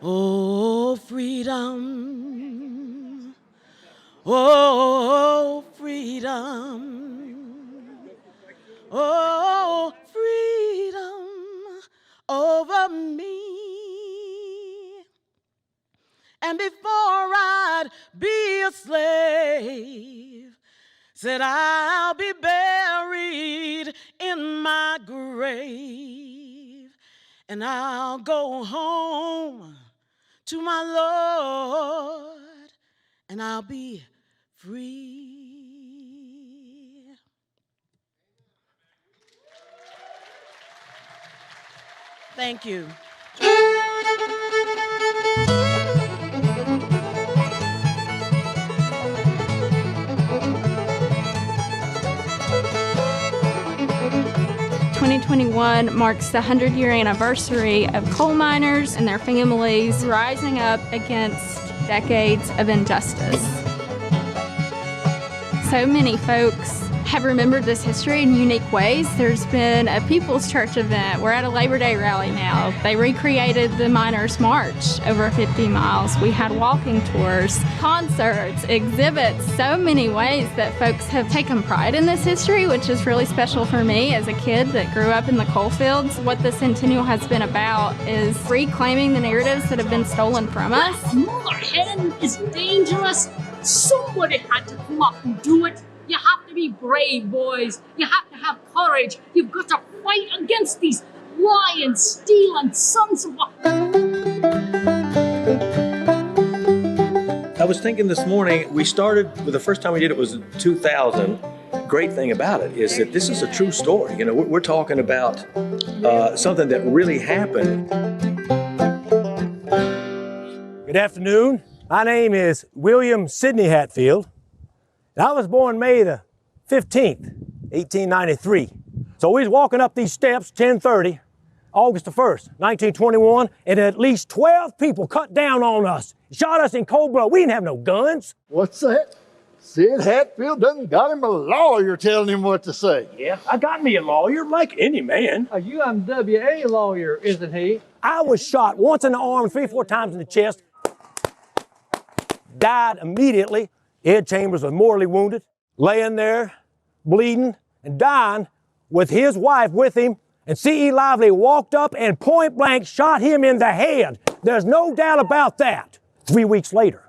Oh, freedom. Oh, freedom. Oh, freedom over me. And before I'd be a slave, said I'll be buried in my grave, and I'll go home to my Lord, and I'll be free. Thank you. 2021 marks the 100-year anniversary of coal miners and their families rising up against decades of injustice. So many folks have remembered this history in unique ways. There's been a People's Church event. We're at a Labor Day rally now. They recreated the Miners' March over 50 miles. We had walking tours, concerts, exhibits, so many ways that folks have taken pride in this history, which is really special for me as a kid that grew up in the coal fields. What the Centennial has been about is reclaiming the narratives that have been stolen from us. Mother hen is dangerous. Somebody had to come up and do it. You have to be brave, boys. You have to have courage. You've got to fight against these lying, stealing sons of a... I was thinking this morning, we started, the first time we did it was in 2000. Great thing about it is that this is a true story. You know, we're talking about something that really happened. Good afternoon. My name is William Sidney Hatfield. And I was born May the 15th, 1893. So we was walking up these steps, 10:30, August the 1st, 1921, and at least 12 people cut down on us, shot us in cold blood. We didn't have no guns. What's that? Sid Hatfield done got him a lawyer telling him what to say. Yeah, I got me a lawyer like any man. A UMWA lawyer, isn't he? I was shot once in the arm, 3 or 4 times in the chest, died immediately. Ed Chambers was mortally wounded, laying there, bleeding and dying with his wife with him. And C.E. Lively walked up and point blank shot him in the head. There's no doubt about that. 3 weeks later,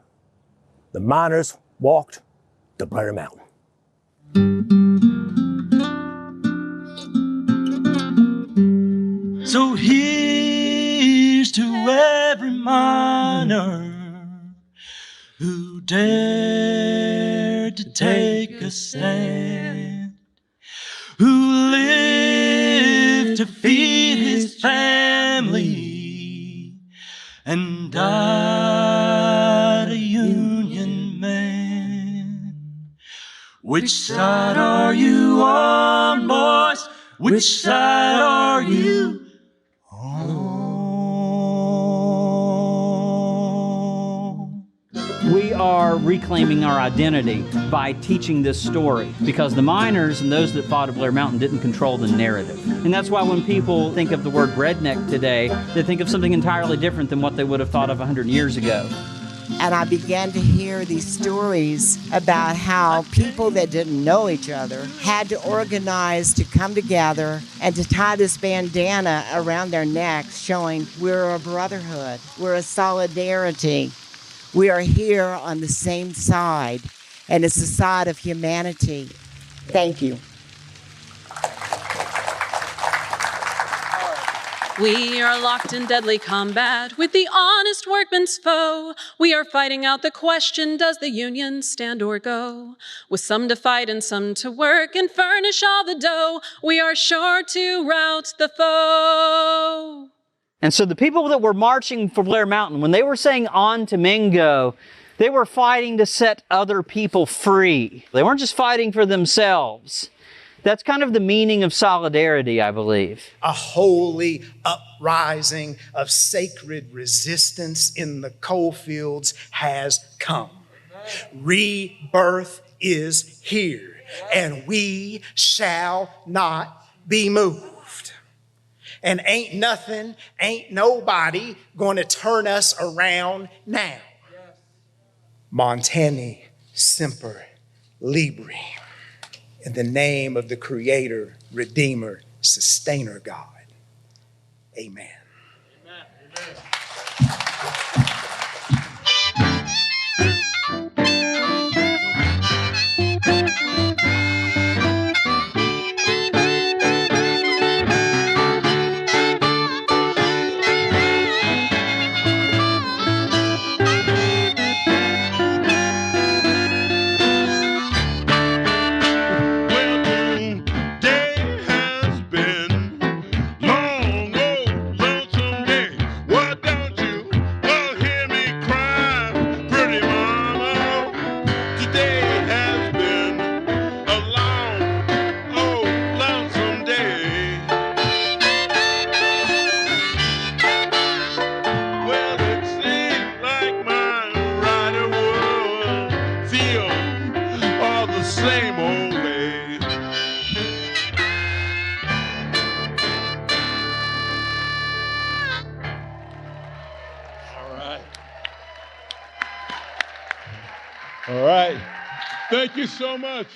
the miners walked to Blair Mountain. So here's to every miner who dared to take a stand, who lived to feed his family and died a Union man. Which side are you on, boys? Which side are you on? We are reclaiming our identity by teaching this story because the miners and those that fought at Blair Mountain didn't control the narrative. And that's why when people think of the word redneck today, they think of something entirely different than what they would have thought of 100 years ago. And I began to hear these stories about how people that didn't know each other had to organize to come together and to tie this bandana around their necks showing we're a brotherhood, we're a solidarity. We are here on the same side, and it's the side of humanity. Thank you. We are locked in deadly combat with the honest workman's foe. We are fighting out the question, does the Union stand or go? With some to fight and some to work and furnish all the dough, we are sure to rout the foe. And so the people that were marching for Blair Mountain, when they were saying on to Mingo, they were fighting to set other people free. They weren't just fighting for themselves. That's kind of the meaning of solidarity, I believe. A holy uprising of sacred resistance in the coal fields has come. Rebirth is here, and we shall not be moved. And ain't nothing, ain't nobody going to turn us around now. Montani Semper Libri. In the name of the Creator, Redeemer, Sustainer God. Amen. All right. Thank you so much.